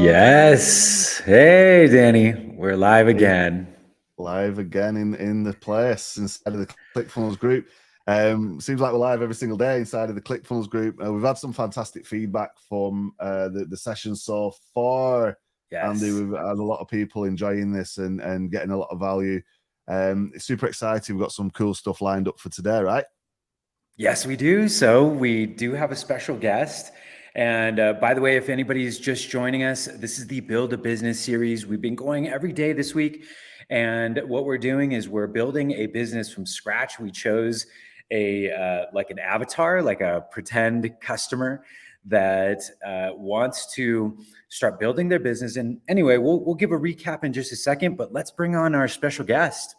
Yes. Hey, Danny. We're live Hey, again. live again in the place inside of the ClickFunnels group. Seems like we're live every single day inside of the ClickFunnels group. We've had some fantastic feedback from the session so far, Andy. Yes. We've had a lot of people enjoying this and getting a lot of value. It's super exciting. We've got some cool stuff lined up for today, right? Yes, we do. So we do have a special guest. And by the way, if anybody's just joining us, this is the Build a Business series. We've been going every day this week. And what we're doing is we're building a business from scratch. We chose like an avatar, like a pretend customer that wants to start building their business. And anyway, we'll give a recap in just a second, but let's bring on our special guest.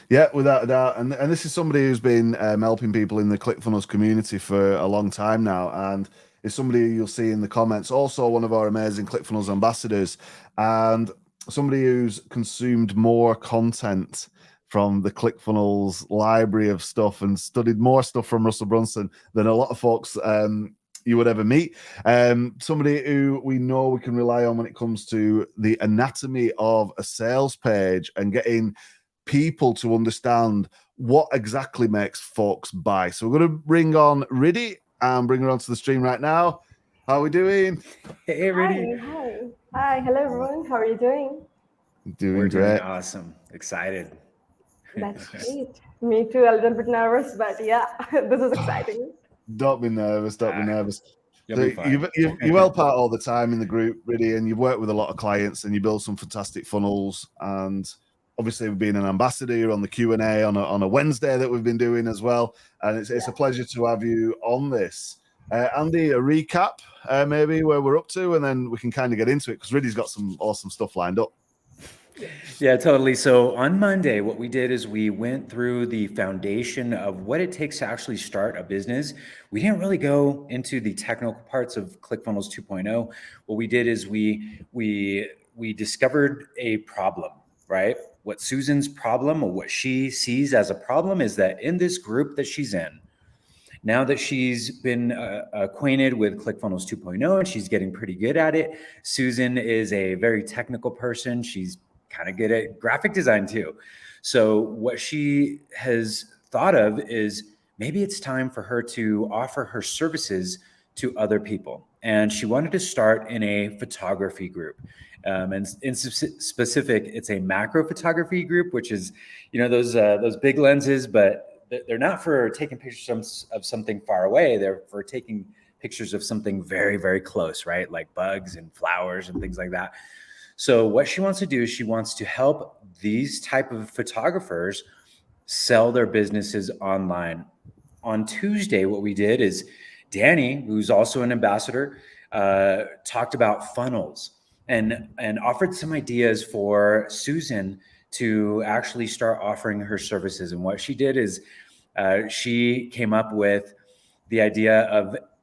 Yeah, without a doubt. And this is somebody who's been helping people in the ClickFunnels community for a long time now. And is somebody you'll see in the comments, also one of our amazing ClickFunnels ambassadors, and somebody who's consumed more content from the ClickFunnels library of stuff and studied more stuff from Russell Brunson than a lot of folks you would ever meet. Somebody who we know we can rely on when it comes to the anatomy of a sales page and getting people to understand what exactly makes folks buy. So we're going to bring on Riddhi and bring her onto the stream right now. How are we doing? Hey, Riddhi. Hi. Hello, everyone. How are you doing? We're Doing doing great. awesome. Excited. That's great. Me too, a little bit nervous, but yeah, this is exciting. Don't be nervous. Don't be Ah, nervous. you'll So be fine. you help out all the time in the group, really, and you've worked with a lot of clients and you build some fantastic funnels. And obviously, we've been an ambassador. You're on the Q&A on a Wednesday that we've been doing as well. And it's a pleasure to have you on this. Andy, a recap maybe where we're up to, and then we can kind of get into it because Riddhi's got some awesome stuff lined up. Yeah, totally. So on Monday, what we did is we went through the foundation of what it takes to actually start a business. We didn't really go into the technical parts of ClickFunnels 2.0. What we did is we discovered a problem, right? What Susan's problem, or what she sees as a problem, is that in this group that she's in, now that she's been acquainted with ClickFunnels 2.0 and she's getting pretty good at it, Susan is a very technical person. She's kind of good at graphic design too. So what she has thought of is maybe it's time for her to offer her services to other people. And she wanted to start in a photography group. And in specific, it's a macro photography group, which is, those big lenses, but they're not for taking pictures of something far away. They're for taking pictures of something very, very close, right? Like bugs and flowers and things like that. So what she wants to do is she wants to help these type of photographers sell their businesses online. On Tuesday, what we did is Danny, who's also an ambassador, talked about funnels and offered some ideas for Susan to actually start offering her services. And what she did is she came up with the idea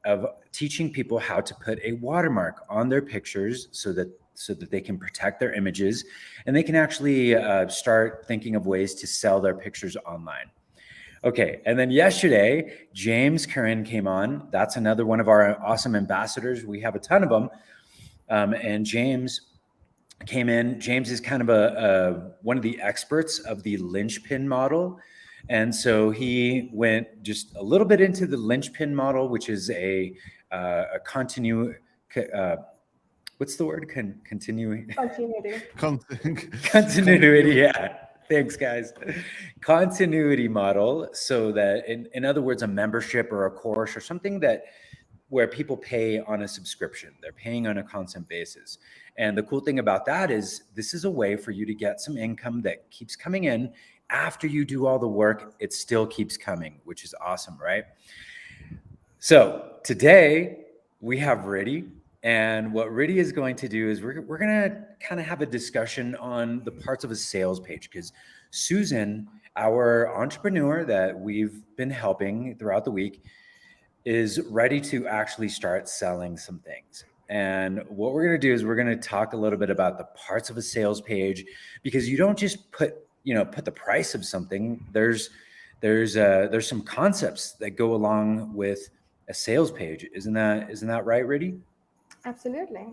of teaching people how to put a watermark on their pictures so that they can protect their images and they can actually start thinking of ways to sell their pictures online. Okay, and then yesterday, James Curran came on. That's another one of our awesome ambassadors. We have a ton of them. And James came in. James is kind of one of the experts of the linchpin model. And so he went just a little bit into the linchpin model, which is a what's the word? Continuity. Continuity, yeah. Thanks, guys. Continuity model, so that in other words, a membership or a course or something where people pay on a subscription. They're paying on a constant basis. And the cool thing about that is this is a way for you to get some income that keeps coming in. After you do all the work, it still keeps coming, which is awesome, right? So today we have Riddhi. And what Riddhi is going to do is we're going to kind of have a discussion on the parts of a sales page, because Susan, our entrepreneur that we've been helping throughout the week, is ready to actually start selling some things. And what we're going to do is we're going to talk a little bit about the parts of a sales page, because you don't just put the price of something. There's some concepts that go along with a sales page. Isn't that right, Riddhi? Absolutely.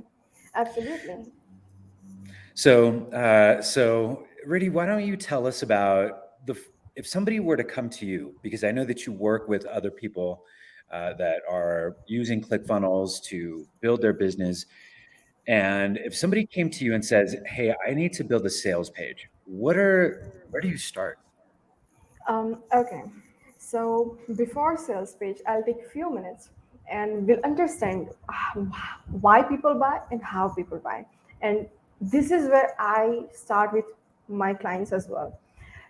Absolutely. So Riddhi, why don't you tell us about if somebody were to come to you, because I know that you work with other people that are using ClickFunnels to build their business. And if somebody came to you and says, "Hey, I need to build a sales page," where do you start? Okay. So before sales page, I'll take a few minutes and we'll understand why people buy and how people buy. And this is where I start with my clients as well.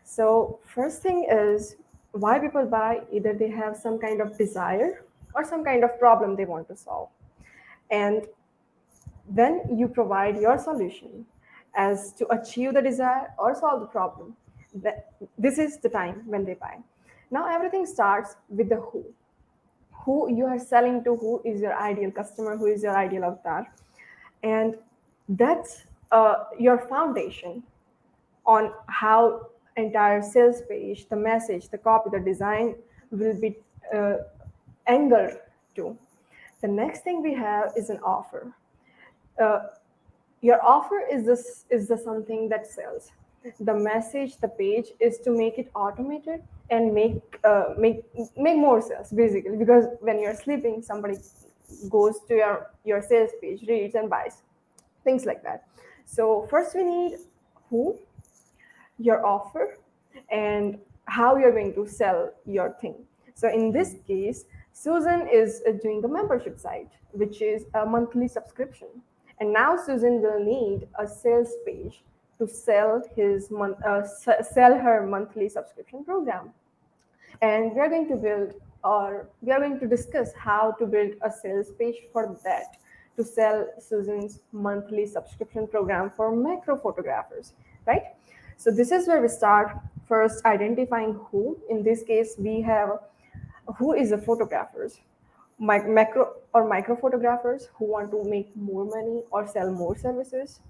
So first thing is why people buy. Either they have some kind of desire or some kind of problem they want to solve. And then you provide your solution as to achieve the desire or solve the problem. This is the time when they buy. Now everything starts with the who you are selling to, who is your ideal customer, who is your ideal avatar. And that's your foundation on how entire sales page, the message, the copy, the design will be uh, angled to. The next thing we have is an offer. uh, your offer is the something that sells. The message, the page is to make it automated and make more sales basically, because when you're sleeping somebody goes to your sales page, reads and buys, things like that. So first we need who, your offer, and how you're going to sell your thing. So in this case, Susan is doing a membership site, which is a monthly subscription. And now Susan will need a sales page to sell her monthly subscription program. And we are going to build, or we are going to discuss how to build a sales page for that, to sell Susan's monthly subscription program for macro photographers, right? So this is where we start. First identifying who. In this case we have who is the photographers, macro or micro photographers who want to make more money or sell more services.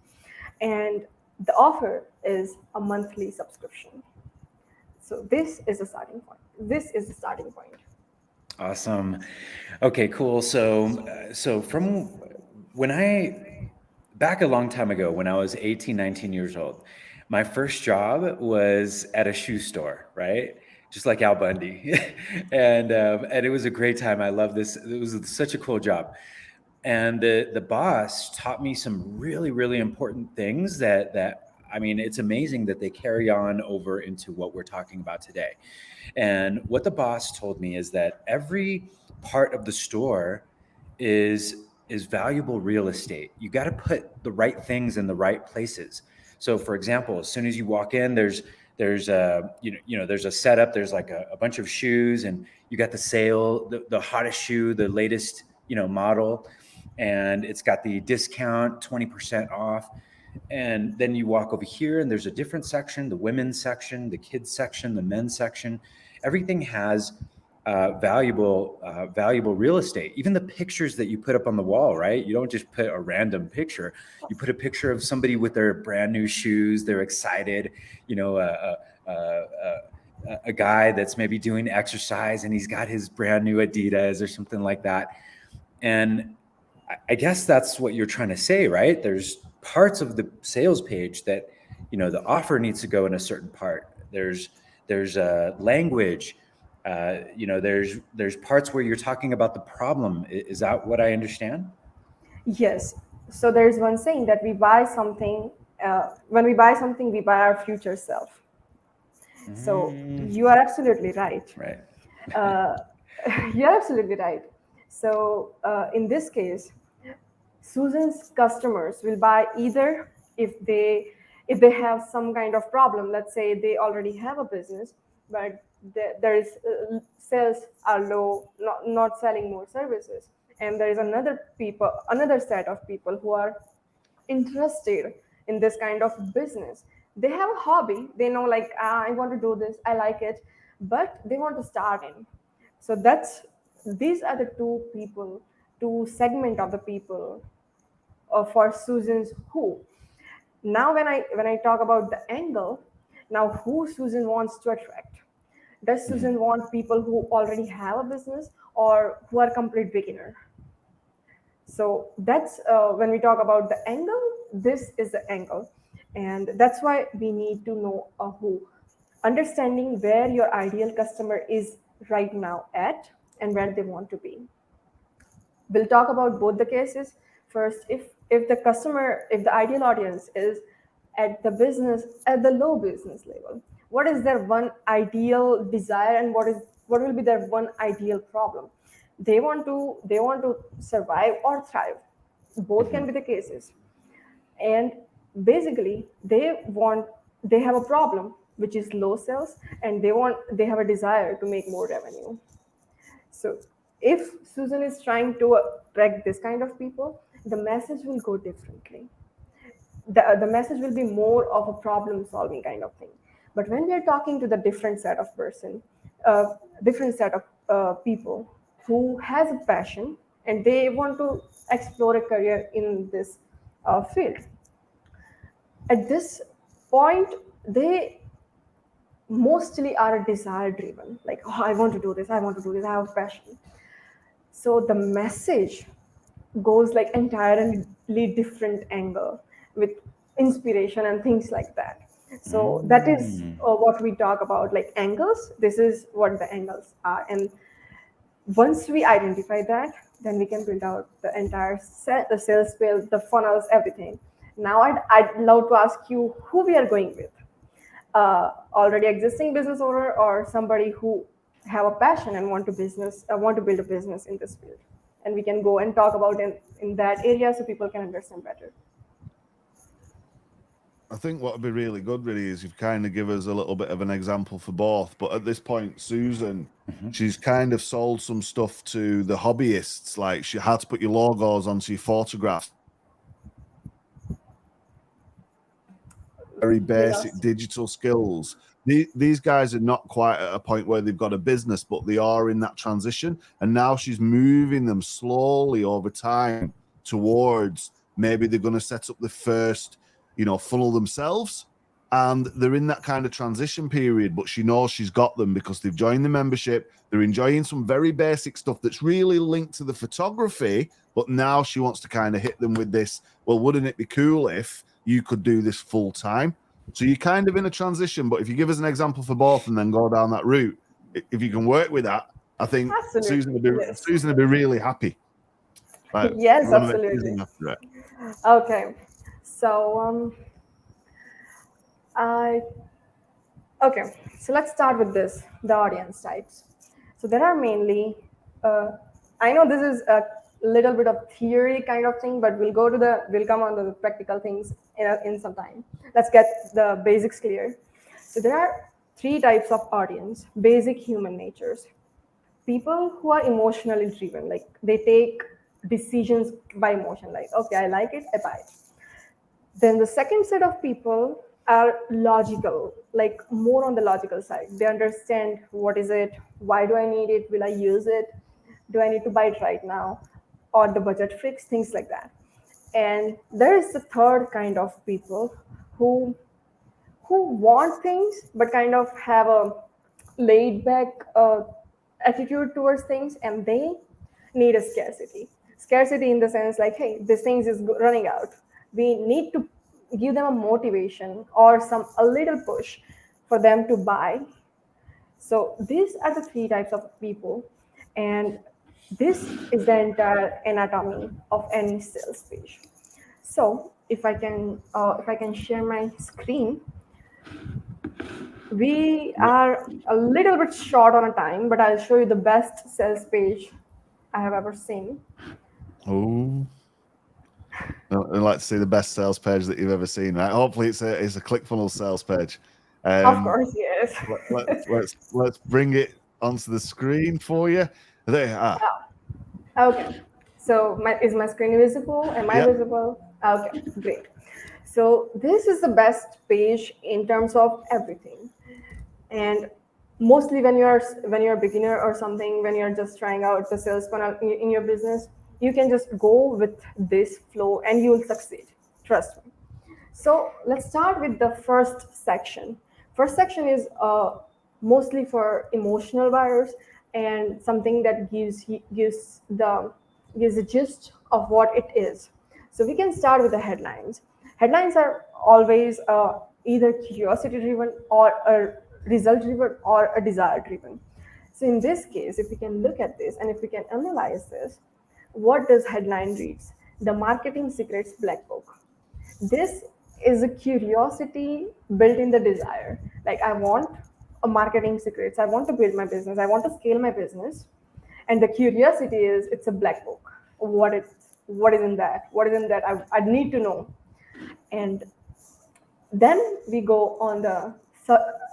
And the offer is a monthly subscription. So this is the starting point. This is the starting point. Awesome. Okay, cool. So from when I back a long time ago, when I was 18, 19 years old, my first job was at a shoe store, right? Just like Al Bundy. And it was a great time. I love this. It was such a cool job. And the boss taught me some really important things that I mean, it's amazing that they carry on over into what we're talking about today. And what the boss told me is that every part of the store is valuable real estate. You got to put the right things in the right places. So for example, as soon as you walk in, there's a there's a setup, there's like a bunch of shoes, and you got the sale, the hottest shoe, the latest model, and it's got the discount 20% off. And then you walk over here and there's a different section, the women's section, the kids section, the men's section. Everything has valuable real estate. Even the pictures that you put up on the wall, right? You don't just put a random picture. You put a picture of somebody with their brand new shoes. They're excited. A guy that's maybe doing exercise and he's got his brand new Adidas or something like that. And I guess that's what you're trying to say, right? There's parts of the sales page that, the offer needs to go in a certain part. There's language. There's parts where you're talking about the problem. Is that what I understand? Yes. So there's one saying that we buy something. When we buy something, we buy our future self. So you are absolutely right. Right. Uh, you're absolutely right. So in this case, Susan's customers will buy either if they have some kind of problem. Let's say they already have a business, but there is sales are low, not selling more services, and there is another set of people who are interested in this kind of business. They have a hobby, they know, like, I want to do this, I like it, but they want to start in. So that's these are the two segment of the people for Susan's who. Now when I talk about the angle, now who Susan wants to attract. Does Susan want people who already have a business or who are complete beginner? So that's when we talk about the angle, this is the angle. And that's why we need to know a who. Understanding where your ideal customer is right now at and where they want to be. We'll talk about both the cases. First, if the customer, if the ideal audience is at the low business level, what is their one ideal desire, and what will be their one ideal problem? They want to survive or thrive. Both can be the cases. And basically they have a problem which is low sales, and they have a desire to make more revenue. So if Susan is trying to attract this kind of people, the message will go differently. The message will be more of a problem solving kind of thing. But when we are talking to the uh, different set of people who has a passion and they want to explore a career in this field, at this point they mostly are desire driven, like, oh, I want to do this, I want to do this, I have passion. So the message goes like entirely different angle with inspiration and things like that. So that is Mm. what we talk about, like angles. This is what the angles are. And once we identify that, then we can build out the entire set, the sales page, the funnels, everything. Now I'd love to ask you who we are going with. Already existing business owner or somebody who have a passion and want to build a business in this field, and we can go and talk about in that area so people can understand better. I think what would be really good, really, is you've kind of give us a little bit of an example for both. But at this point, Susan, she's kind of sold some stuff to the hobbyists, like she had to put your logos onto your photographs. Very We basic lost. digital skills. These guys are not quite at a point where they've got a business, but they are in that transition. And now she's moving them slowly over time towards maybe they're going to set up the first, funnel themselves. And they're in that kind of transition period, but she knows she's got them because they've joined the membership. They're enjoying some very basic stuff that's really linked to the photography. But now she wants to kind of hit them with this. Well, wouldn't it be cool if you could do this full time? So you're kind of in a transition, but if you give us an example for both and then go down that route, if you can work with that, I think Susan Absolutely, would be yes. Susan would be really happy. Right, Yes, we're gonna make absolutely. Susan after it. Okay, so I okay, so let's start with this, the audience types. So there are mainly, I know this is a little bit of theory kind of thing, but we'll come on to the practical things in some time. Let's get the basics clear. So there are three types of audience, basic human natures. People who are emotionally driven, like they take decisions by emotion, like, okay, I like it, I buy it. Then the second set of people are logical, like more on the logical side. They understand what is it, why do I need it, will I use it, do I need to buy it right now, or the budget freaks, things like that. And there is the third kind of people who who want things but kind of have a laid back attitude towards things, and they need a scarcity in the sense like, hey, this things is running out, we need to give them a motivation or some a little push for them to buy. So these are the three types of people, and this is the entire anatomy of any sales page. So if I can share my screen, we are a little bit short on a time, but I'll show you the best sales page I have ever seen. Oh, I'd like to see the best sales page that you've ever seen. Right? Hopefully, it's a ClickFunnels sales page. Of course, yes. Let's bring it onto the screen for you. There you are. Okay. So is my screen visible? Am I Yeah. visible? Okay, great. So this is the best page in terms of everything. And mostly when you're a beginner or something, when you're just trying out the sales funnel in your business, you can just go with this flow and you will succeed. Trust me. So let's start with the first section. First section is mostly for emotional buyers and something that gives the gives a gist of what it is. So we can start with the headlines. Headlines are always either curiosity driven or a result driven or a desire driven. So in this case, if we can look at this and if we can analyze this, what does headline reads? The marketing secrets black book. This is a curiosity built in the desire. Like I want a marketing secrets. I want to build my business. I want to scale my business. And the curiosity is it's a black book. What is in that? What is in that? I need to know. And then we go on the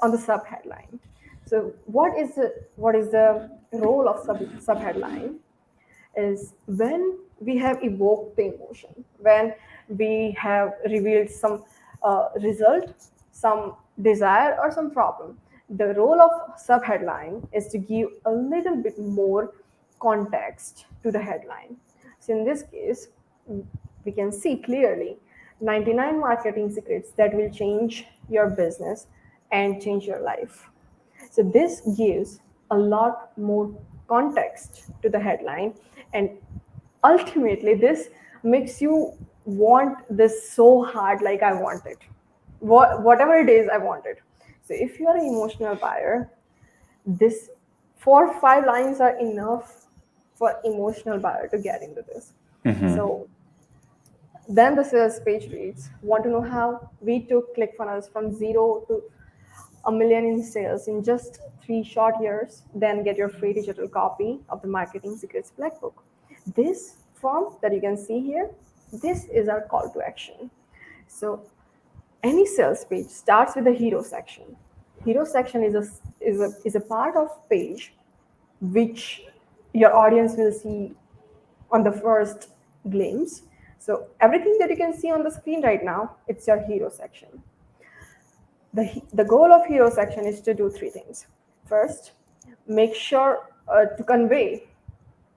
on the sub headline. So what is the role of sub headline? Is when we have evoked the emotion, when we have revealed some result, some desire, or some problem. The role of subheadline is to give a little bit more context to the headline. So in this case, we can see clearly 99 marketing secrets that will change your business and change your life. So this gives a lot more context to the headline, and ultimately this makes you want this so hard, like I want it. Whatever it is, I want it. So if you are an emotional buyer, this 4 or 5 lines are enough for emotional buyer to get into this. So then the sales page reads, want to know how we took ClickFunnels from zero to a million in sales in just 3 short years? Then get your free digital copy of the Marketing Secrets Black Book. This form that you can see here, this is our call to action. So any sales page starts with the hero section. Hero section is a part of page which your audience will see on the first glimpse. So everything that you can see on the screen right now, it's your hero section. The goal of hero section is to do 3 things. First, make sure to convey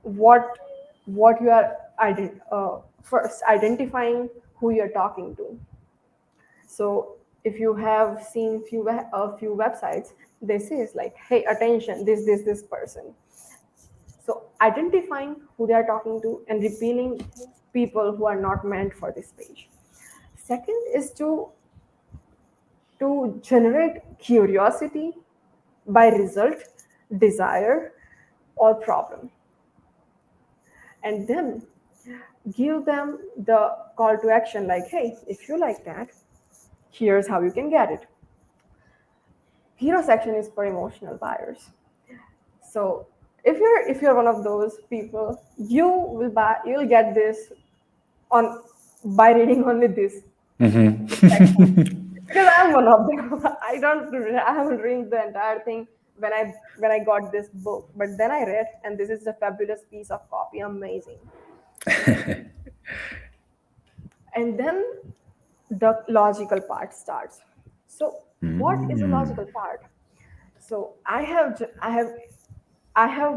what you are first identifying who you're talking to. So if you have seen a few websites, they say it's like, hey, attention, this person. So identifying who they are talking to and repealing people who are not meant for this page. Second is to generate curiosity by result, desire, or problem. And then give them the call to action like, hey, if you like that, here's how you can get it. Hero section is for emotional buyers. So if you're one of those people, you'll get this on by reading only this section. Because I'm one of them. I haven't read the entire thing when I got this book, but then I read, and this is a fabulous piece of copy, amazing. And then the logical part starts. So what is a logical part? So I have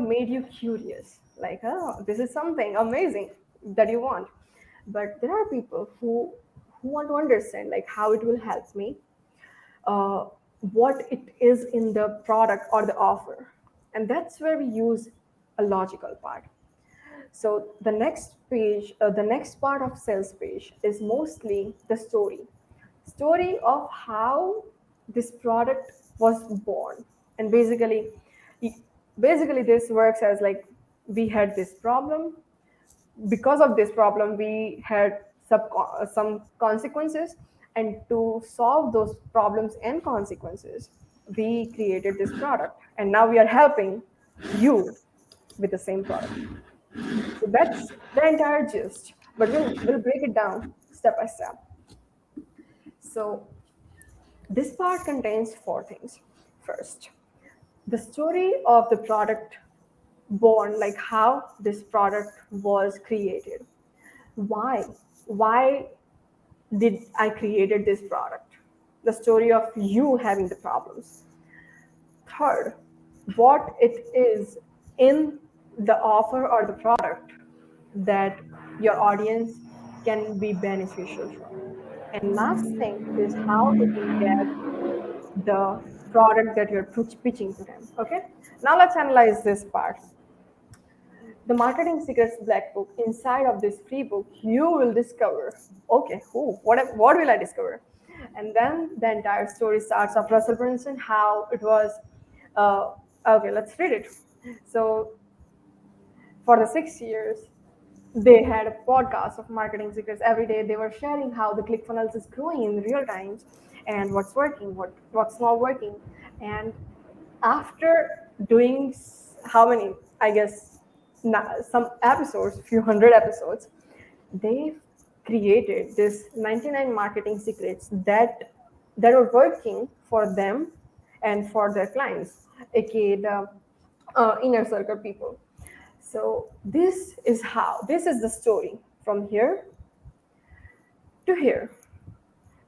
made you curious, like, oh, this is something amazing that you want. But there are people who want to understand like how it will help me, uh, what it is in the product or the offer, and that's where we use a logical part. So the next part of sales page is mostly the story of how this product was born. And basically this works as like, we had this problem. Because of this problem, we had some consequences, and to solve those problems and consequences, we created this product, and now we are helping you with the same product. So that's the entire gist, but we'll break it down step by step. So this part contains 4 things. First, the story of the product born, like how this product was created. Why did I created this product? The story of you having the problems. Third, what it is in the offer or the product that your audience can be beneficial from. And last thing is how they can get the product that you're pitching to them. Okay, now let's analyze this part. The Marketing Secrets Black Book. Inside of this free book, you will discover, okay, what will I discover? And then the entire story starts of Russell Brunson, how it was. Uh, okay, let's read it. So for the 6 years, they had a podcast of marketing secrets every day. They were sharing how the ClickFunnels is growing in real times and what's working, what's not working. And after doing how many, I guess, some episodes, few hundred episodes, they created this 99 marketing secrets that are working for them and for their clients, aka the inner circle people. So this is the story from here to here.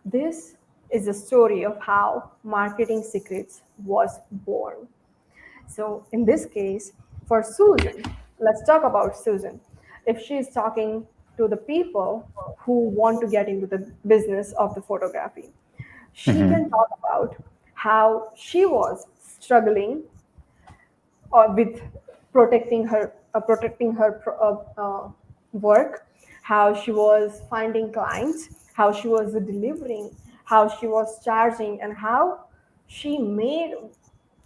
This is the story of how Marketing Secrets was born. So in this case, for Susan, let's talk about Susan. If she is talking to the people who want to get into the business of the photography, she can Hmm. talk about how she was struggling or with protecting her work, how she was finding clients, how she was delivering, how she was charging, and how she made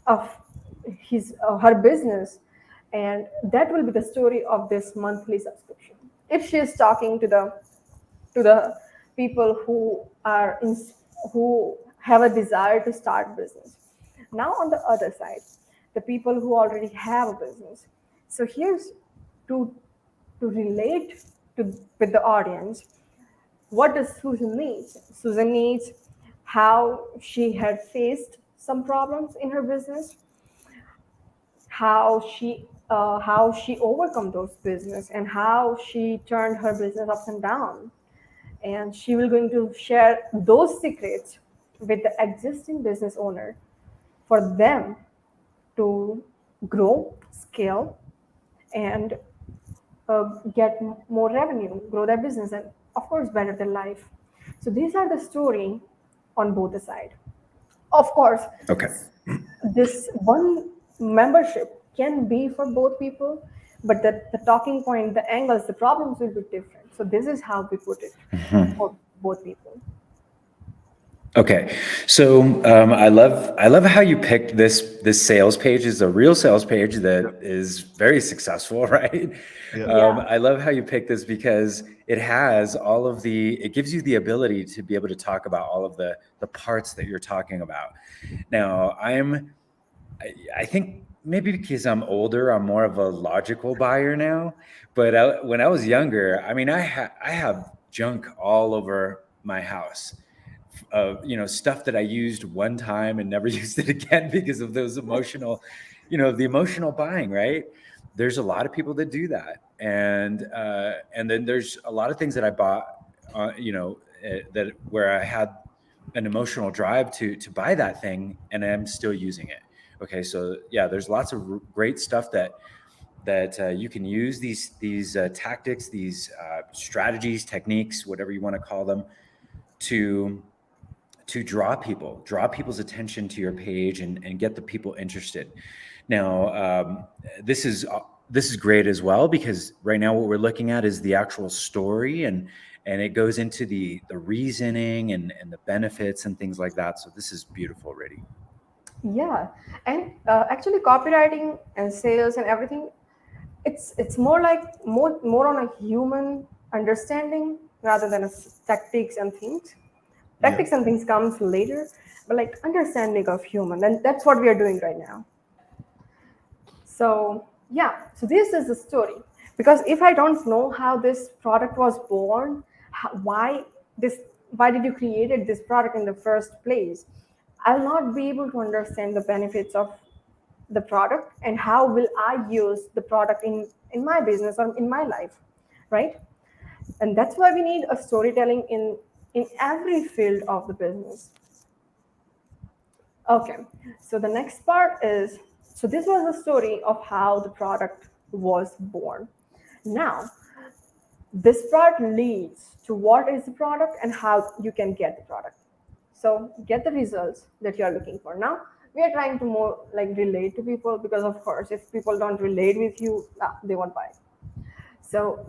of his her business. And that will be the story of this monthly subscription. If she is talking to the people who who have a desire to start business. Now on the other side, the people who already have a business. So here's to relate to with the audience. What does Susan need? Susan needs how she had faced some problems in her business, how she overcome those business, and how she turned her business ups and down. And she will going to share those secrets with the existing business owner for them to grow, scale, and get more revenue, grow their business, and of course better their life. So these are the story on both the side. Of course, Okay. this one membership can be for both people, but the talking point, the angles, the problems will be different. So this is how we put it for both people. Okay, so I love how you picked this sales page is a real sales page Yep. that is very successful, right? Yeah. Yeah. I love how you picked this because it gives you the ability to be able to talk about all of the parts that you're talking about. Now, I think maybe because I'm older, I'm more of a logical buyer now. But when I was younger, I mean, I have junk all over my house. Stuff that I used one time and never used it again because of those emotional, the emotional buying, right? There's a lot of people that do that, and then there's a lot of things that I bought, that where I had an emotional drive to buy that thing, and I'm still using it. Okay, so yeah, there's lots of great stuff that you can use these tactics, these strategies, techniques, whatever you want to call them, to draw people's attention to your page and get the people interested. Now, this is great as well because right now what we're looking at is the actual story, and it goes into the reasoning and the benefits and things like that. So this is beautiful, Riddhi. Yeah, and actually, copywriting and sales and everything, it's more like more on a human understanding rather than a tactics and things. Yeah. Tactics and things comes later, but like understanding of human, and that's what we are doing right now. So yeah, so this is the story. Because if I don't know how this product was born, this why did you created this product in the first place, I'll not be able to understand the benefits of the product and how will I use the product in my business or in my life, right? And that's why we need a storytelling in every field of the business. Okay, so the next part is, so this was the story of how the product was born. Now, this part leads to what is the product and how you can get the product. So get the results that you are looking for. Now, we are trying to more like relate to people, because of course if people don't relate with you, they won't buy. So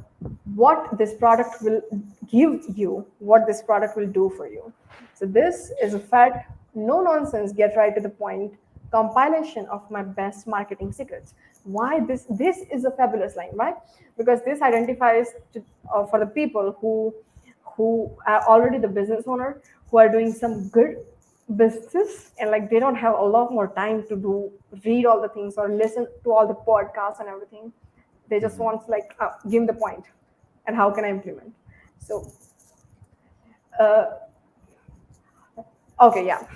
what this product will give you, what this product will do for you. So this is a fact, no nonsense, get right to the point compilation of my best marketing secrets. Why this is a fabulous line, right? Because this identifies for the people who are already the business owner, who are doing some good business, and like they don't have a lot more time to do read all the things or listen to all the podcasts and everything. They just want like give me the point and how can I implement. So okay, yeah,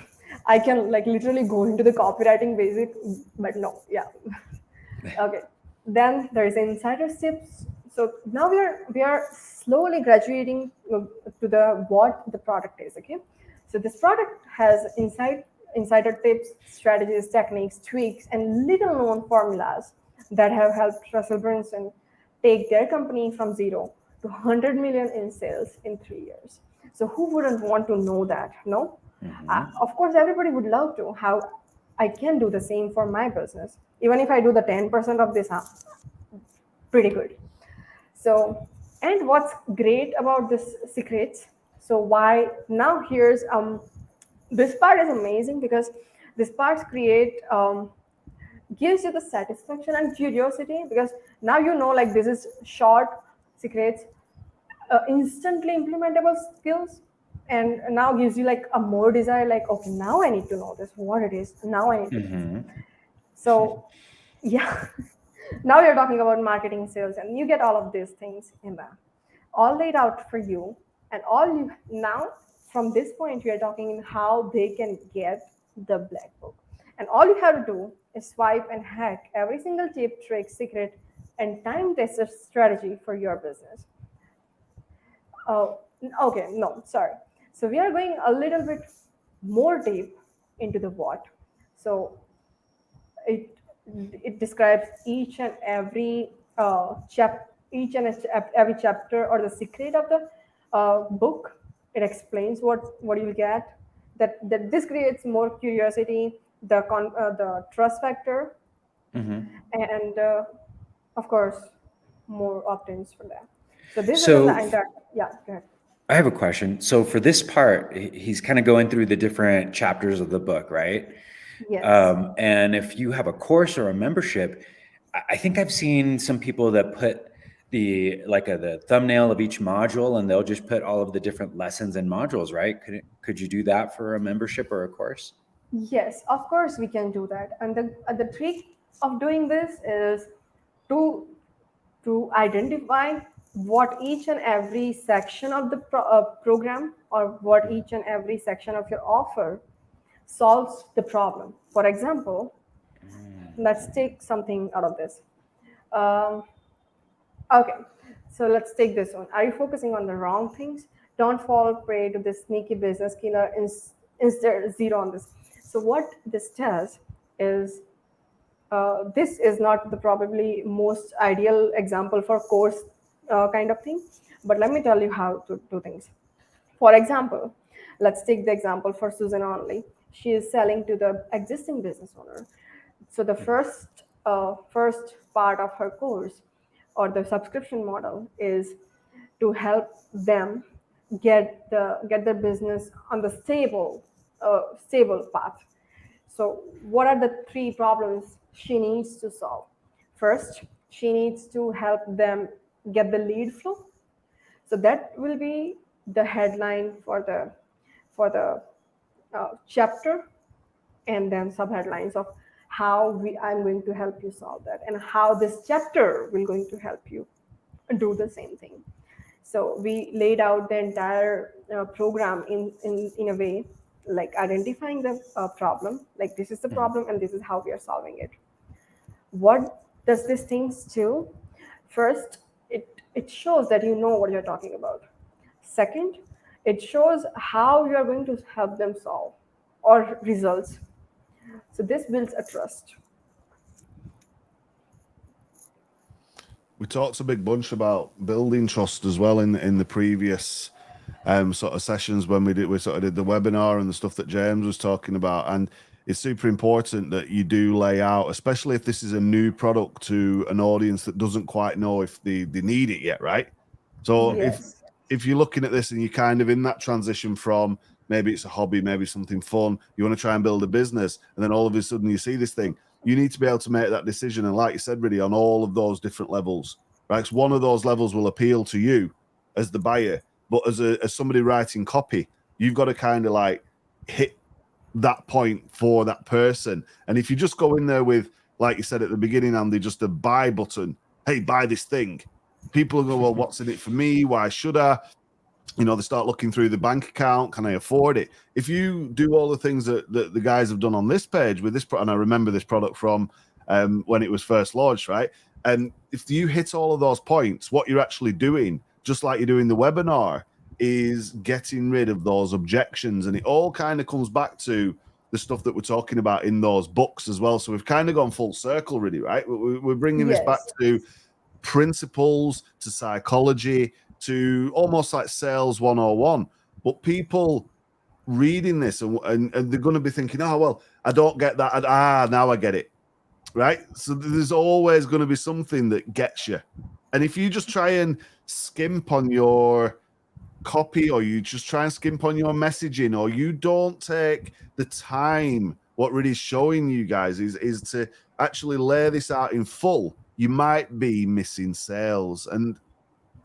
I can like literally go into the copywriting basic, but no, yeah. Okay, then there is insider tips. So now we are slowly graduating to the what the product is. Okay, so this product has insider tips, strategies, techniques, tweaks, and little known formulas that have helped Russell Brunson take their company from zero to 100 million in sales in 3 years. So who wouldn't want to know that? No, of course everybody would love to. How I can do the same for my business, even if I do the 10% of this, pretty good. So, and what's great about this secrets? So why now here's this part is amazing because this part create gives you the satisfaction and curiosity, because now you know like this is short secrets, instantly implementable skills, and now gives you like a more desire, like okay, now I need to know this what it is, now I need to do this. So yeah, now you're talking about marketing, sales, and you get all of these things in there, all laid out for you. And all you now from this point, we are talking in how they can get the black book. And all you have to do is swipe and hack every single tip, trick, secret, and time tested strategy for your business. Oh, okay, no, sorry. So we are going a little bit more deep into the what. So it it describes each and every every chapter or the secret of the book. It explains what you'll get. That this creates more curiosity, the trust factor, and of course more opt-ins for that. So this is in the So entire, yeah. Go ahead. I have a question. So for this part, he's kind of going through the different chapters of the book, right? Yes. And if you have a course or a membership, I think I've seen some people that put the thumbnail of each module, and they'll just put all of the different lessons and modules, right? Could you do that for a membership or a course? Yes, of course we can do that. And the trick of doing this is to to identify what each and every section of the program, or what each and every section of your offer solves the problem. For example, let's take something out of this. Um, Okay, so let's take this one. Are you focusing on the wrong things? Don't fall prey to this sneaky business killer. Instead, zero on this. So what this does is, this is not the probably most ideal example for course kind of thing, but let me tell you how to do things. For example, let's take the example for Susan only. She is selling to the existing business owner. So the first part of her course or the subscription model is to help them get their business on the stable path. So what are the three problems she needs to solve? First, she needs to help them get the lead flow. So that will be the headline for the chapter, and then subheadlines of how I'm going to help you solve that, and how this chapter will going to help you do the same thing. So we laid out the entire program in a way, like identifying the problem, like this is the problem and this is how we are solving it. What does this things do? First, it shows that you know what you're talking about. Second, it shows how you are going to help them solve or results. So this builds a trust. We talked a big bunch about building trust as well in the previous sort of sessions when we sort of did the webinar and the stuff that James was talking about. And it's super important that you do lay out, especially if this is a new product to an audience that doesn't quite know if they need it yet, right? So Yes. if you're looking at this and you're kind of in that transition from maybe it's a hobby, maybe something fun, you want to try and build a business, and then all of a sudden you see this thing, you need to be able to make that decision. And like you said, Riddhi, on all of those different levels, right? So one of those levels will appeal to you as the buyer, but as somebody writing copy, you've got to kind of like hit that point for that person. And if you just go in there with, like you said at the beginning, Andy, just a buy button, hey, buy this thing, people go, well, what's in it for me? Why should I? You know, they start looking through the bank account. Can I afford it? If you do all the things that the guys have done on this page with this, and I remember this product from when it was first launched, right? And if you hit all of those points, what you're actually doing, just like you're doing the webinar, is getting rid of those objections. And it all kind of comes back to the stuff that we're talking about in those books as well. So we've kind of gone full circle, really, right? We're bringing this back Yes. to principles, to psychology, to almost like sales 101. But people reading this and they're going to be thinking, oh, well, I don't get that. Now I get it. Right. So there's always going to be something that gets you. And if you just try and skimp on your copy, or you just try and skimp on your messaging, or you don't take the time, what Riddhi's showing you guys is to actually lay this out in full, you might be missing sales. And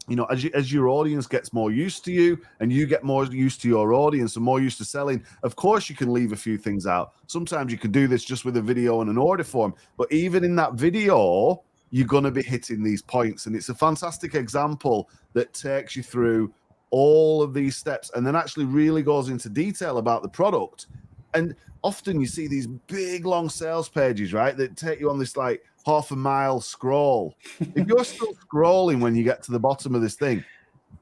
you know, as your audience gets more used to you and you get more used to your audience and more used to selling, of course you can leave a few things out. Sometimes you could do this just with a video and an order form, but even in that video, you're going to be hitting these points. And it's a fantastic example that takes you through all of these steps and then actually really goes into detail about the product. And often you see these big long sales pages, right, that take you on this like half a mile scroll. If you're still scrolling when you get to the bottom of this thing,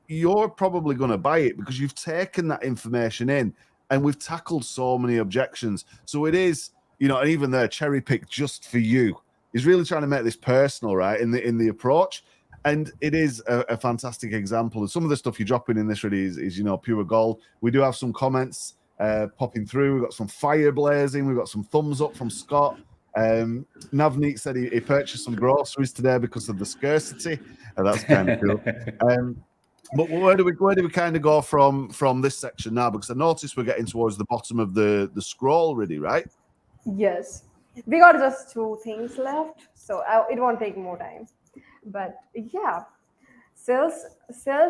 you're probably going to buy it because you've taken that information in, and we've tackled so many objections. So it is, you know, and even there, cherry picked just for you. He's really trying to make this personal, right, in the approach. And it is a fantastic example. And some of the stuff you're dropping in this really is, you know, pure gold. We do have some comments popping through. We've got some fire blazing. We've got some thumbs up from Scott. Navneet said he purchased some groceries today because of the scarcity, and that's kind of cool. But where do we kind of go from this section now? Because I noticed we're getting towards the bottom of the scroll, really, right? Yes. We got just two things left, so it won't take more time. But yeah, sales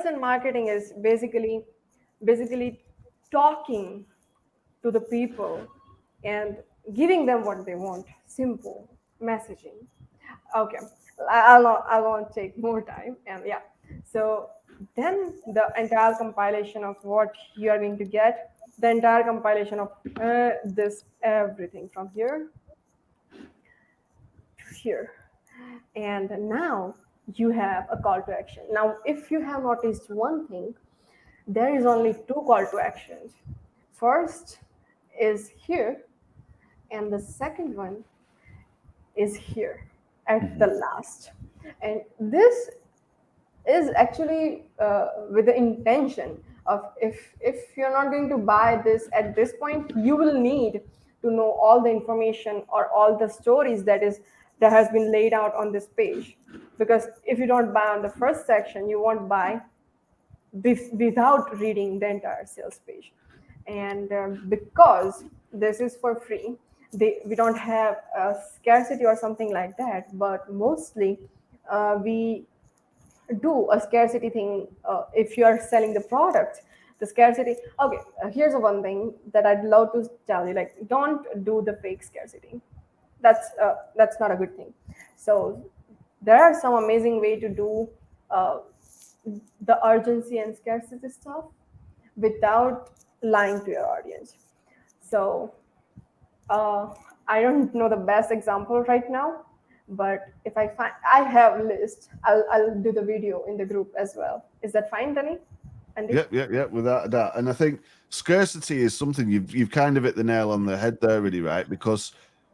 and marketing is basically talking to the people and giving them what they want. Simple messaging. Okay, I won't take more time. And yeah, so then the entire compilation of what you are going to get, the entire compilation of this everything from here to here, and now you have a call to action. Now, if you have noticed one thing, there is only two call to actions. First is here, and the second one is here at the last. And this is actually with the intention of if you're not going to buy this at this point, you will need to know all the information or all the stories that has been laid out on this page. Because if you don't buy on the first section, you won't buy without reading the entire sales page. And because this is for free, we don't have a scarcity or something like that, but mostly we do a scarcity thing. If you are selling the product, the scarcity, okay, here's one thing that I'd love to tell you, like, don't do the fake scarcity. That's not a good thing. So there are some amazing way to do the urgency and scarcity stuff without lying to your audience. So I don't know the best example right now, but if I find, I have list, I'll do the video in the group as well. Is that fine, Danny? Yeah, without a doubt. And I think scarcity is something you've kind of hit the nail on the head there, really, right? Because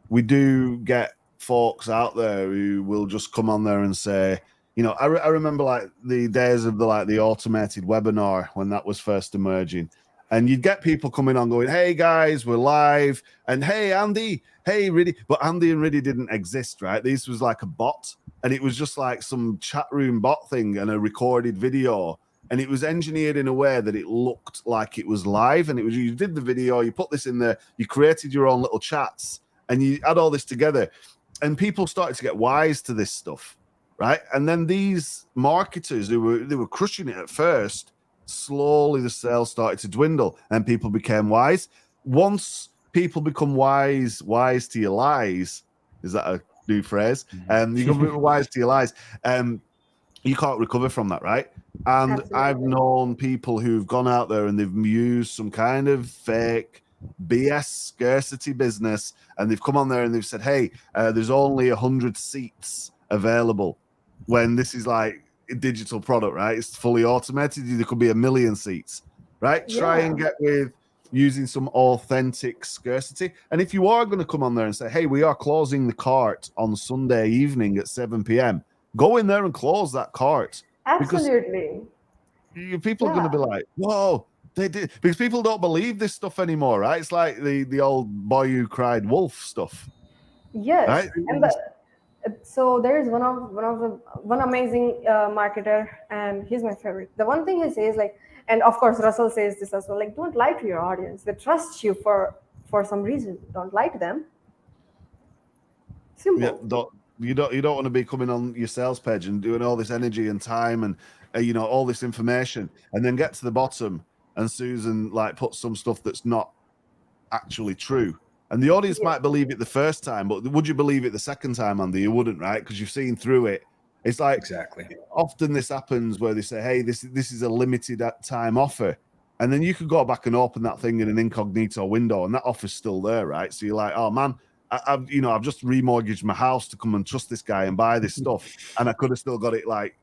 we do get folks out there who will just come on there and say, you know, I remember like the days of the automated webinar when that was first emerging, And you'd get people coming on going, hey guys, we're live. And hey, Andy, hey, Riddhi. But Andy and Riddhi didn't exist, right? This was like a bot. And it was just like some chat room bot thing and a recorded video. And it was engineered in a way that it looked like it was live. And it was, you did the video, you put this in there, you created your own little chats, and you add all this together. And people started to get wise to this stuff, right? And then these marketers they were crushing it at first, slowly the sales started to dwindle and people became wise. Once people become wise to your lies, is that a new phrase? You become wise to your lies. You can't recover from that, right? And Absolutely. I've known people who've gone out there and they've used some kind of fake BS scarcity business, and they've come on there and they've said, hey, there's only 100 seats available, when this is like a digital product, right? It's fully automated. There could be 1 million seats, right? Try and get with using some authentic scarcity. And if you are going to come on there and say, hey, we are closing the cart on Sunday evening at 7 p.m., go in there and close that cart. Absolutely. Because people are going to be like, whoa, they did. Because people don't believe this stuff anymore, right? It's like the old boy who cried wolf stuff. Yes. Right? And so there is one amazing marketer, and he's my favorite. The one thing he says, like, and of course Russell says this as well, like, don't lie to your audience. They trust you for some reason. Don't lie to them. Simple. Yeah, you don't want to be coming on your sales page and doing all this energy and time and all this information, and then get to the bottom and Susan like puts some stuff that's not actually true. And the audience might believe it the first time, but would you believe it the second time, Andy? You wouldn't, right? Because you've seen through it. It's like Exactly. Often this happens where they say, hey, this is a limited time offer. And then you could go back and open that thing in an incognito window and that offer's still there, right? So you're like, oh man, I've just remortgaged my house to come and trust this guy and buy this stuff. And I could have still got it like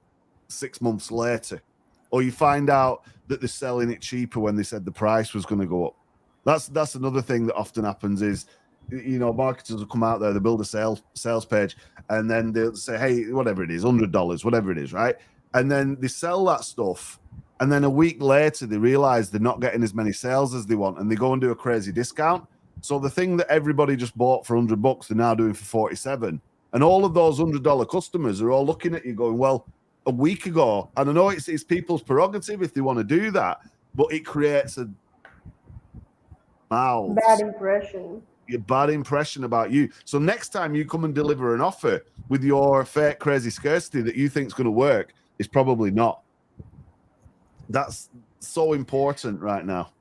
6 months later. Or you find out that they're selling it cheaper when they said the price was going to go up. That's another thing that often happens is, marketers will come out there, they build a sales page, and then they'll say, hey, whatever it is, $100, whatever it is, right? And then they sell that stuff, and then a week later they realize they're not getting as many sales as they want, and they go and do a crazy discount. So the thing that everybody just bought for $100, they're now doing for 47. And all of those $100 customers are all looking at you going, well, a week ago, and I know it's people's prerogative if they want to do that, but it creates a bad impression. A bad impression about you. So next time you come and deliver an offer with your fake crazy scarcity that you think is going to work, it's probably not. That's so important right now.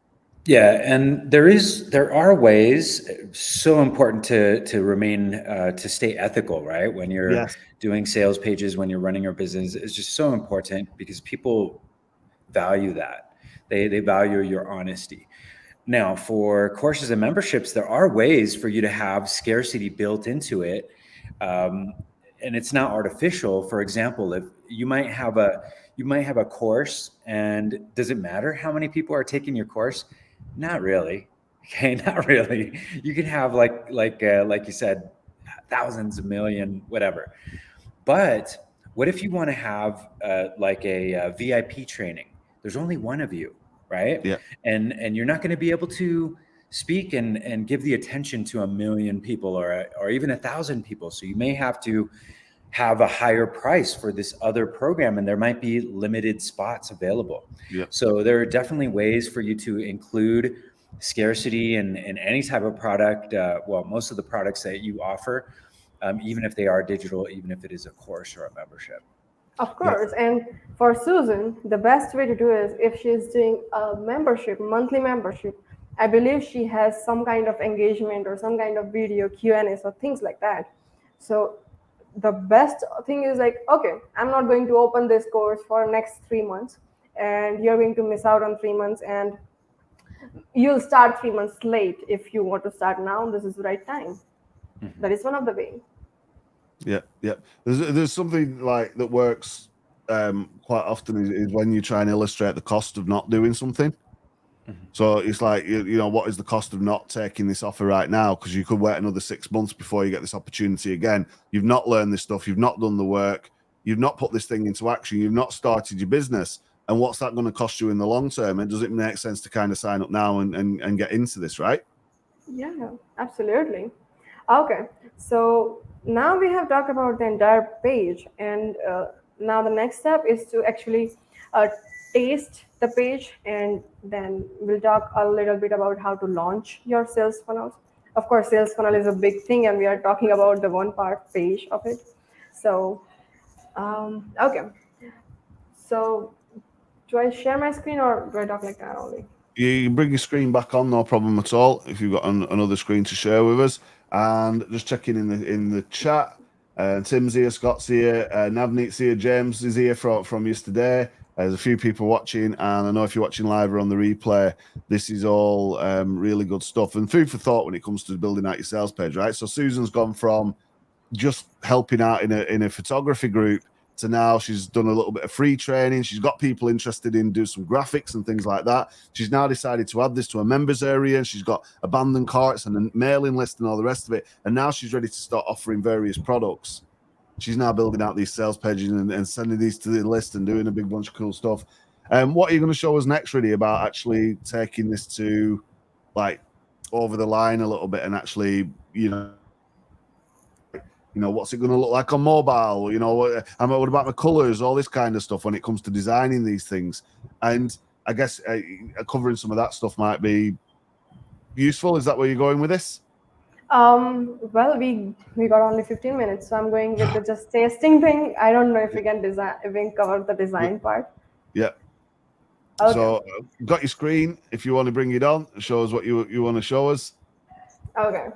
Yeah, and there are ways, so important to remain to stay ethical, right? When you're doing sales pages, when you're running your business, it's just so important because people value that. They value your honesty. Now, for courses and memberships, there are ways for you to have scarcity built into it, and it's not artificial. For example, if you might have a course, and does it matter how many people are taking your course? Not really. Okay, not really. You can have like you said, thousands, a million, whatever. But what if you want to have like a VIP training? There's only one of you, right? Yeah. And you're not going to be able to speak and give the attention to 1 million people or even 1,000 people. So you may have to have a higher price for this other program, and there might be limited spots available. Yeah. So there are definitely ways for you to include scarcity in any type of product. Well, most of the products that you offer, even if they are digital, even if it is a course or a membership. Of course. And for Susan, the best way to do is if she's doing a membership, monthly membership, I believe she has some kind of engagement or some kind of video Q&As or things like that. So the best thing is like, okay, I'm not going to open this course for next 3 months, and you're going to miss out on 3 months, and you'll start 3 months late. If you want to start now, this is the right time. Mm-hmm. That is one of the ways. Yeah. There's something like that works quite often is when you try and illustrate the cost of not doing something. Mm-hmm. So it's like, what is the cost of not taking this offer right now? Because you could wait another 6 months before you get this opportunity again. You've not learned this stuff. You've not done the work. You've not put this thing into action. You've not started your business. and what's that going to cost you in the long term, and does it make sense to kind of sign up now and get into this, right? Yeah, absolutely. Okay, so now we have talked about the entire page, and now the next step is to actually uh, taste the page, and then we'll talk a little bit about how to launch your sales funnels. Of course, sales funnel is a big thing, and we are talking about the one part page of it. So, okay, so do I share my screen or do I talk like that only? You can bring your screen back on, no problem at all. If you've got another screen to share with us, and just checking in the chat. Tim's here, Scott's here, Navneet's here, James is here from yesterday. There's a few people watching, and I know if you're watching live or on the replay, this is all really good stuff and food for thought when it comes to building out your sales page, right? So Susan's gone from just helping out in a photography group to now she's done a little bit of free training. She's got people interested in do some graphics and things like that. She's now decided to add this to a members area, and she's got abandoned carts and a mailing list and all the rest of it. And now she's ready to start offering various products. She's now building out these sales pages and sending these to the list and doing a big bunch of cool stuff. What are you going to show us next, really, about actually taking this to like over the line a little bit and actually, what's it going to look like on mobile? What about the colors, all this kind of stuff when it comes to designing these things? And I guess covering some of that stuff might be useful. Is that where you're going with this? Well, we got only 15 minutes, so I'm going with the just tasting thing. I don't know if we can design, if we can cover the design part. Yeah. Okay. So got your screen. If you want to bring it on, show us what you want to show us. Okay.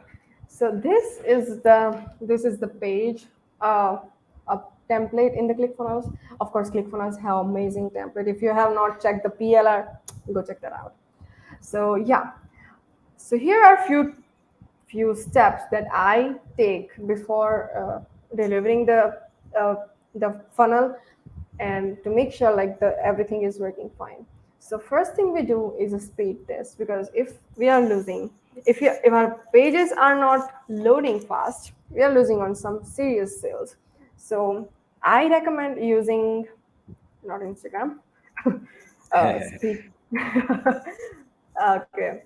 So this is the page, a template in the ClickFunnels. Of course, ClickFunnels have amazing template. If you have not checked the PLR, go check that out. So yeah. So here are few steps that I take before delivering the funnel, and to make sure like everything is working fine. So first thing we do is a speed test, because if we are losing, if our pages are not loading fast, we are losing on some serious sales. So I recommend using not Instagram, speed. Okay,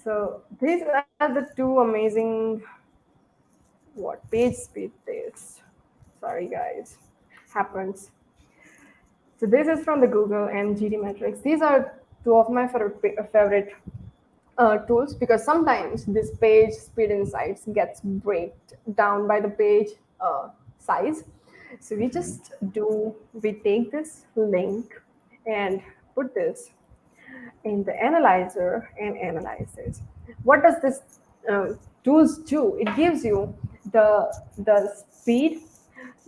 so these are the two amazing page speed test. Sorry guys, happens. So this is from the Google and GD Metrics. These are two of my favorite tools, because sometimes this page speed insights gets break down by the page size. So we take this link and put this in the analyzer and analyze this. What does this tools do? It gives you the speed,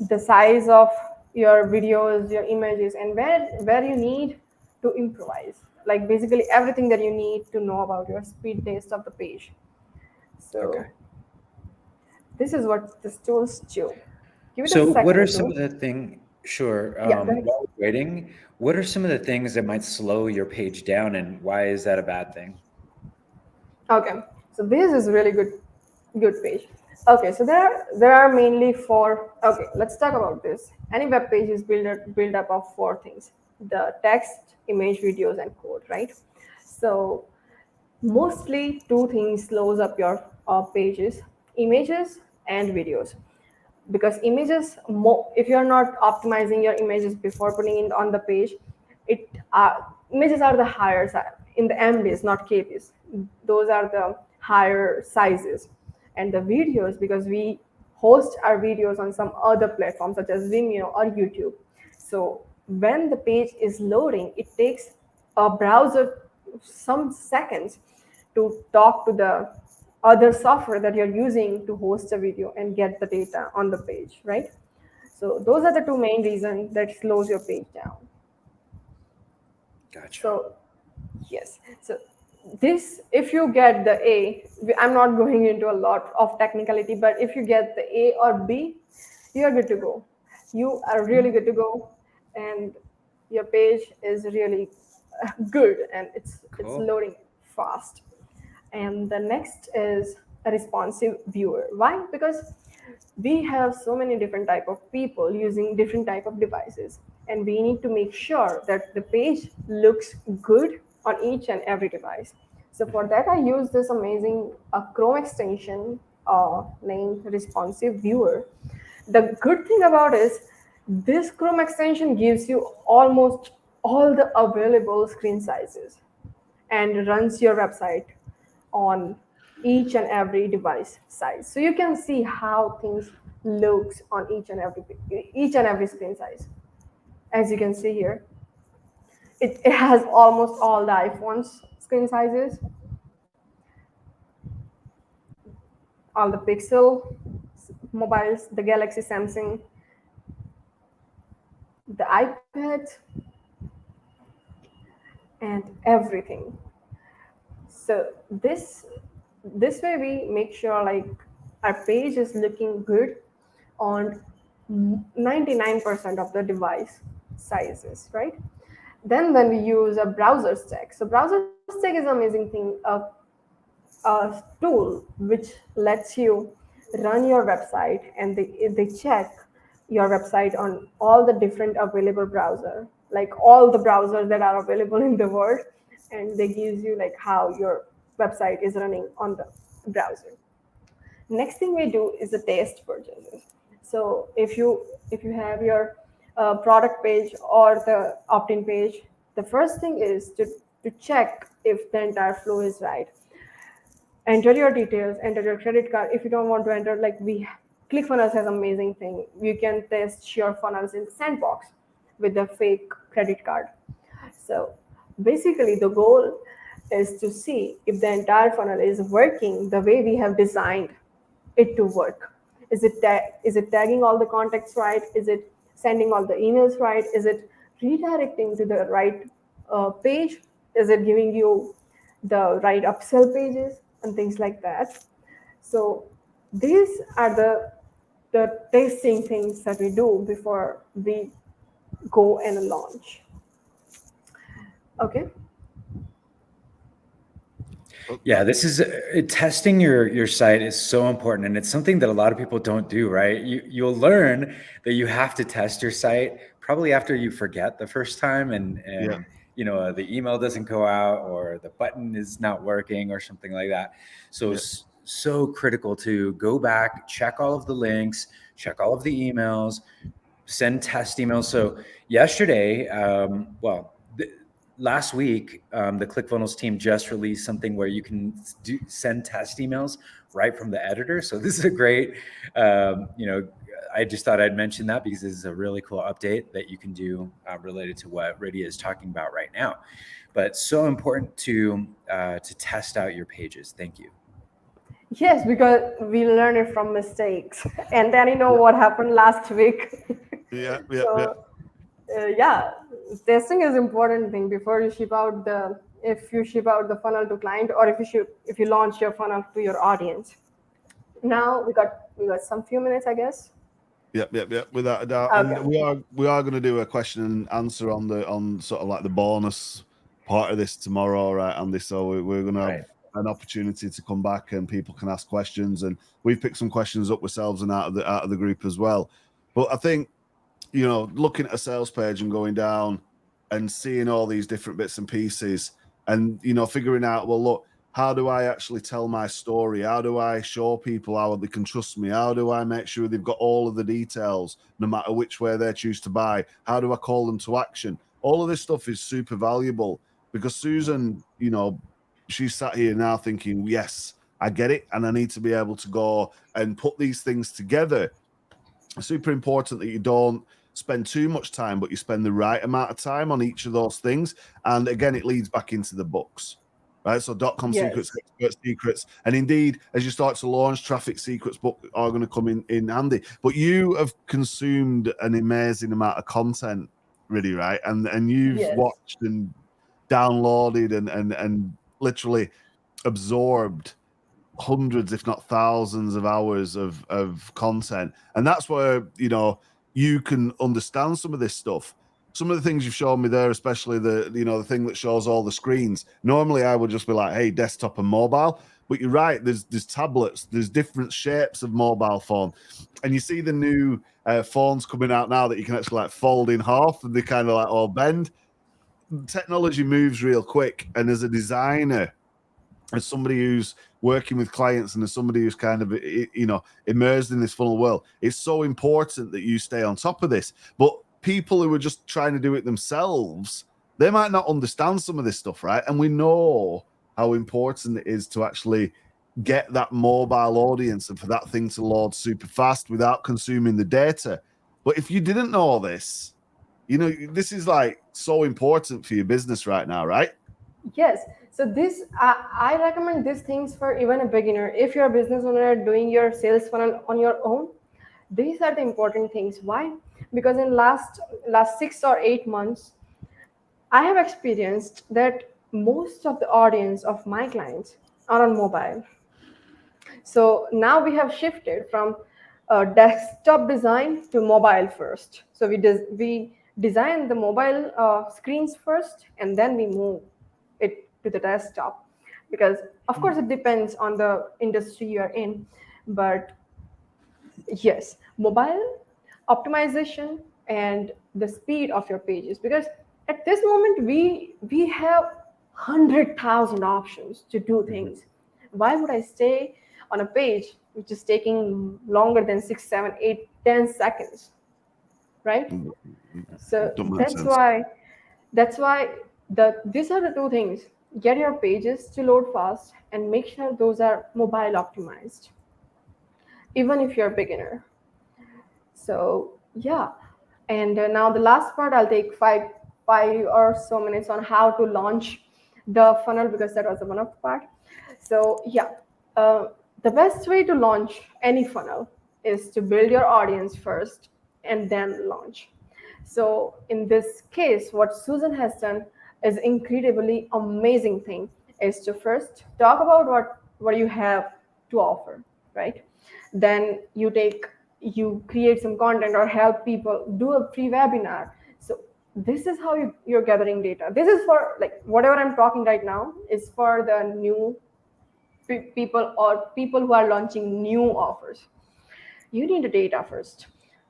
the size of your videos, your images, and where you need to improvise. Like basically everything that you need to know about your speed test of the page. So Okay. this is what these tools do. Give it a So what are second some to. of the thing? Sure. Yeah, go ahead. While waiting, what are some of the things that might slow your page down, and why is that a bad thing? Okay, so this is really good page. Okay, so there are mainly four. Okay, let's talk about this. Any web page is built up of four things: the text, image, videos, and code, right? So mostly two things slows up your pages: images and videos. Because images, if you're not optimizing your images before putting it on the page, it images are the higher side in the MBs, not KBs. Those are the higher sizes. And the videos, because we host our videos on some other platforms such as Vimeo or YouTube. So when the page is loading, it takes a browser some seconds to talk to the other software that you're using to host a video and get the data on the page, right? So those are the two main reasons that slows your page down. Gotcha. So yes, so this, if you get the A, I'm not going into a lot of technicality, but if you get the A or B, you're good to go. You are really good to go, and your page is really good, and it's Cool. loading fast. And the next is a responsive viewer. Why? Because we have so many different type of people using different type of devices. and we need to make sure that the page looks good on each and every device. So for that, I use this amazing Chrome extension named Responsive Viewer. The good thing about is this Chrome extension gives you almost all the available screen sizes and runs your website on each and every device size. So you can see how things looks on each and every screen size. As you can see here, it has almost all the iPhones screen sizes, all the Pixel mobiles, the Galaxy, Samsung, the iPad, and everything. So this way we make sure like our page is looking good on 99% of the device sizes, right? Then when we use a browser stack, so browser stack is an amazing thing, a tool which lets you run your website, and they check your website on all the different available browser, like all the browsers that are available in the world, and they gives you like how your website is running on the browser. Next thing we do is the test purchases. So if you have your product page or the opt-in page, the first thing is to check if the entire flow is right. Enter your details, enter your credit card. If you don't want to enter, like we ClickFunnels has amazing thing. You can test your funnels in sandbox with a fake credit card. So basically the goal is to see if the entire funnel is working the way we have designed it to work. Is it tagging all the contacts right? Is it sending all the emails right? Is it redirecting to the right page? Is it giving you the right upsell pages and things like that? So these are the testing things that we do before we go and launch. Okay. Yeah, this is testing your site is so important, and it's something that a lot of people don't do, right? You'll learn that you have to test your site probably after you forget the first time, Yeah. and the email doesn't go out, or the button is not working, or something like that. So Yeah. it's so critical to go back, check all of the links, check all of the emails, send test emails. So yesterday, last week, the ClickFunnels team just released something where you can send test emails right from the editor. So this is a great, I just thought I'd mention that because this is a really cool update that you can do related to what Riddhi is talking about right now. But so important to test out your pages. Thank you. Yes, because we learn it from mistakes. And then Yeah. what happened last week. Yeah. Yeah. Yeah. So yeah, testing is important thing before you ship out the if you ship out the funnel to client, or if you launch your funnel to your audience. Now we got some few minutes, I guess. Yep, yep, yep, without a doubt. Okay. And we are going to do a question and answer on sort of like the bonus part of this tomorrow, right, Andy? So we're going to have an opportunity to come back and people can ask questions, and we've picked some questions up ourselves and out of the group as well. But I think, looking at a sales page and going down and seeing all these different bits and pieces, and figuring out, well, look, how do I actually tell my story? How do I show people how they can trust me? How do I make sure they've got all of the details, no matter which way they choose to buy? How do I call them to action? All of this stuff is super valuable, because Susan, she's sat here now thinking, yes, I get it, and I need to be able to go and put these things together. It's super important that you don't spend too much time, but you spend the right amount of time on each of those things. And again, it leads back into the books. Right, so .com secrets, expert secrets, and indeed, as you start to launch, traffic secrets book are going to come in handy. But you have consumed an amazing amount of content, really, right? And you've watched and downloaded and literally absorbed hundreds, if not thousands, of hours of content, and that's where you can understand some of this stuff. Some of the things you've shown me there, especially the thing that shows all the screens. Normally, I would just be like, "Hey, desktop and mobile," But you're right, there's tablets, there's different shapes of mobile phone, and you see the new phones coming out now that you can actually like fold in half, and they kind of like all bend. Technology moves real quick, and as a designer, as somebody who's working with clients, and as somebody who's kind of immersed in this funnel world, it's so important that you stay on top of this. But people who are just trying to do it themselves, they might not understand some of this stuff, right? And we know how important it is to actually get that mobile audience and for that thing to load super fast without consuming the data. But if you didn't know all this, this is like so important for your business right now, right? Yes. So this, I recommend these things for even a beginner. If you're a business owner doing your sales funnel on your own, these are the important things. Why? Because in last 6 or 8 months, I have experienced that most of the audience of my clients are on mobile. So now we have shifted from desktop design to mobile first. So we design the mobile screens first, and then we move it to the desktop. Because of course it depends on the industry you are in, but yes, mobile optimization and the speed of your pages. Because at this moment we have 100,000 options to do things. Why would I stay on a page which is taking longer than 6, 7, 8, 10 seconds, right? So Don't make that's sense. why that's why these are the two things. Get your pages to load fast and make sure those are mobile optimized, even if you're a beginner. So yeah, and now the last part, I'll take five or so minutes on how to launch the funnel, because that was the one of the part. So yeah, uh, the best way to launch any funnel is to build your audience first and then launch. So in this case, what Susan has done is incredibly amazing thing, is to first talk about what you have to offer, right? Then you create some content or help people do a free webinar. So this is how you're gathering data. This is for, like, whatever I'm talking right now is for the new people or people who are launching new offers. You need the data first.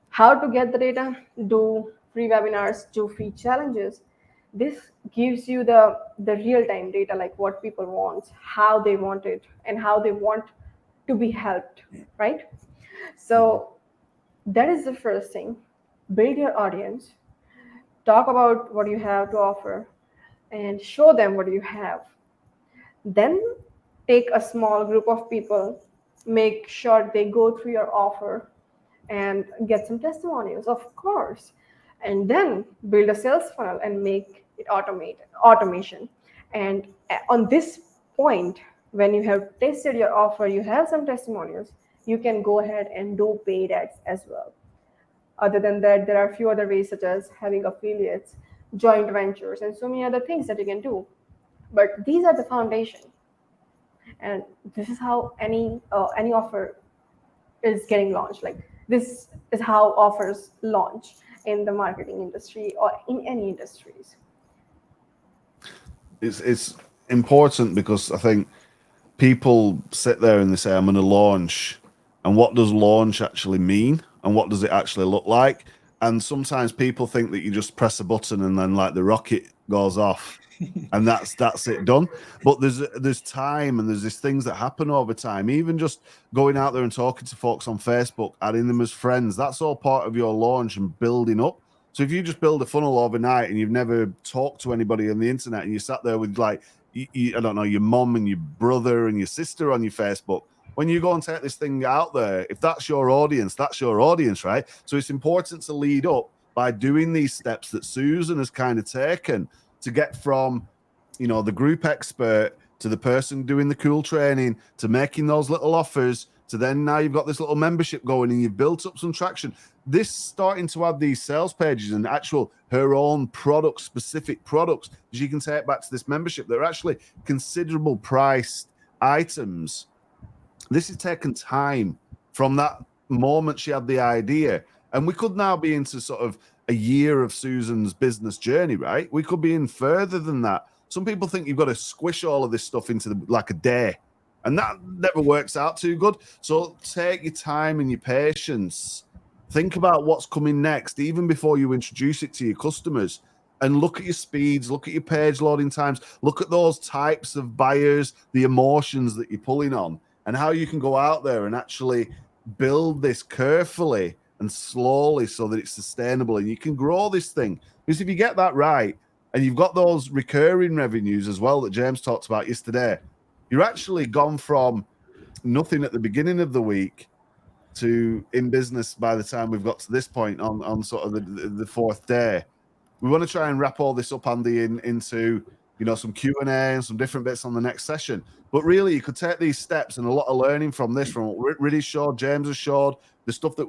How to get the data? Do free webinars, do free challenges. This gives you the real-time data, like what people want, how they want it, and how they want to be helped, right? So that is the first thing. Build your audience, talk about what you have to offer, and show them what you have. Then take a small group of people, make sure they go through your offer and get some testimonials, of course. And then build a sales funnel and make it automation. And on this point, when you have tested your offer, you have some testimonials, you can go ahead and do paid ads as well. Other than that, there are a few other ways, such as having affiliates, joint ventures, and so many other things that you can do. But these are the foundation, and this is how any offer is getting launched. Like, this is how offers launch in the marketing industry or in any industries. It's important because I think people sit there and they say, I'm going to launch. And what does launch actually mean? And what does it actually look like? And sometimes people think that you just press a button and then like the rocket goes off and that's it done. But there's time and there's these things that happen over time. Even just going out there and talking to folks on Facebook, adding them as friends, that's all part of your launch and building up. So if you just build a funnel overnight and you've never talked to anybody on the internet and you sat there with like, I don't know, your mom and your brother and your sister on your Facebook, when you go and take this thing out there, if that's your audience, right? So it's important to lead up by doing these steps that Susan has kind of taken to get from, the group expert to the person doing the cool training to making those little offers to then now you've got this little membership going and you've built up some traction. This starting to add these sales pages and actual her own product, specific products that you can take back to this membership that are actually considerable priced items. This has taken time from that moment she had the idea. And we could now be into sort of a year of Susan's business journey, right? We could be in further than that. Some people think you've got to squish all of this stuff into like a day. And that never works out too good. So take your time and your patience. Think about what's coming next, even before you introduce it to your customers. And look at your speeds, look at your page loading times, look at those types of buyers, the emotions that you're pulling on, and how you can go out there and actually build this carefully and slowly so that it's sustainable and you can grow this thing. Because if you get that right, and you've got those recurring revenues as well that James talked about yesterday, you're actually gone from nothing at the beginning of the week to in business by the time we've got to this point on sort of the fourth day. We want to try and wrap all this up, Andy, into some Q&A and some different bits on the next session. But really, you could take these steps and a lot of learning from this, from what Riddhi showed, James has showed, the stuff that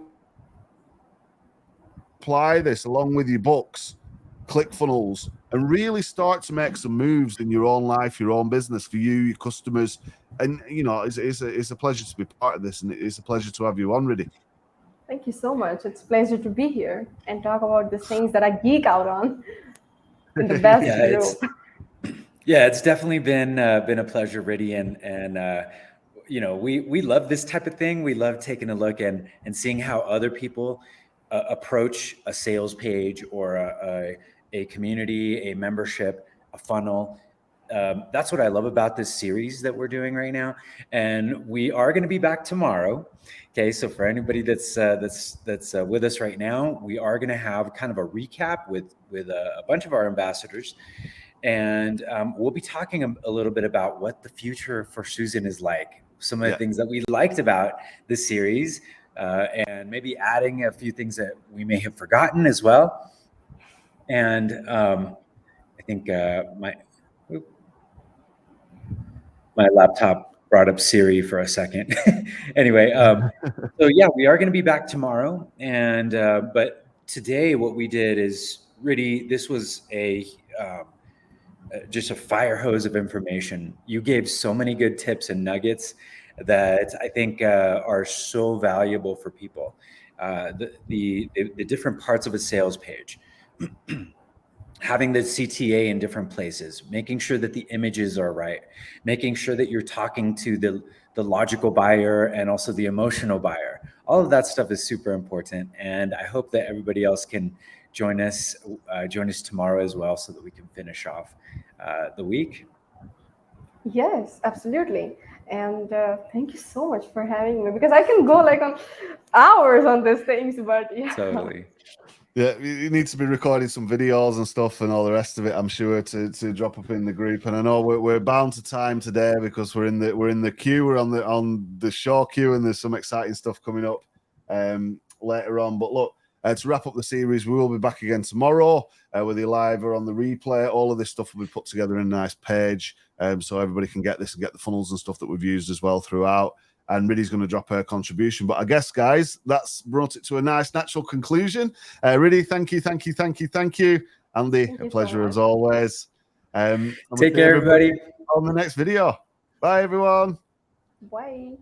apply this along with your books, ClickFunnels, and really start to make some moves in your own life, your own business, for you, your customers. And it's a pleasure to be part of this, and it's a pleasure to have you on, Riddhi. Thank you so much. It's a pleasure to be here and talk about these things that I geek out on in the best group. It's definitely been a pleasure, Riddhi, and we love this type of thing. We love taking a look and seeing how other people approach a sales page or a community, a membership, a funnel. That's what I love about this series that we're doing right now. And we are going to be back tomorrow. Okay, so for anybody that's with us right now, we are going to have kind of a recap with a bunch of our ambassadors. And we'll be talking a little bit about what the future for Susan is like, some of the things that we liked about this series, and maybe adding a few things that we may have forgotten as well. And I think my laptop brought up Siri for a second. Anyway, so yeah, we are going to be back tomorrow. And but today what we did is, Riddhi, this was just a fire hose of information. You gave so many good tips and nuggets that I think are so valuable for people. The different parts of a sales page, having the CTA in different places, making sure that the images are right, making sure that you're talking to the logical buyer and also the emotional buyer. All of that stuff is super important. And I hope that everybody else can join us tomorrow as well, so that we can finish off the week. Yes, absolutely. And thank you so much for having me, because I can go like on hours on these things, but yeah. Totally. Yeah, you need to be recording some videos and stuff and all the rest of it, I'm sure, to drop up in the group. And I know we're bound to time today because we're in the queue, we're on the show queue, and there's some exciting stuff coming up later on. But look, to wrap up the series, we will be back again tomorrow, whether you're live or on the replay. All of this stuff will be put together in a nice page, so everybody can get this and get the funnels and stuff that we've used as well throughout. And Riddhi's going to drop her contribution. But I guess, guys, that's brought it to a nice, natural conclusion. Riddhi, thank you. Andy, a pleasure as always. Take care, everybody. On the next video. Bye, everyone. Bye.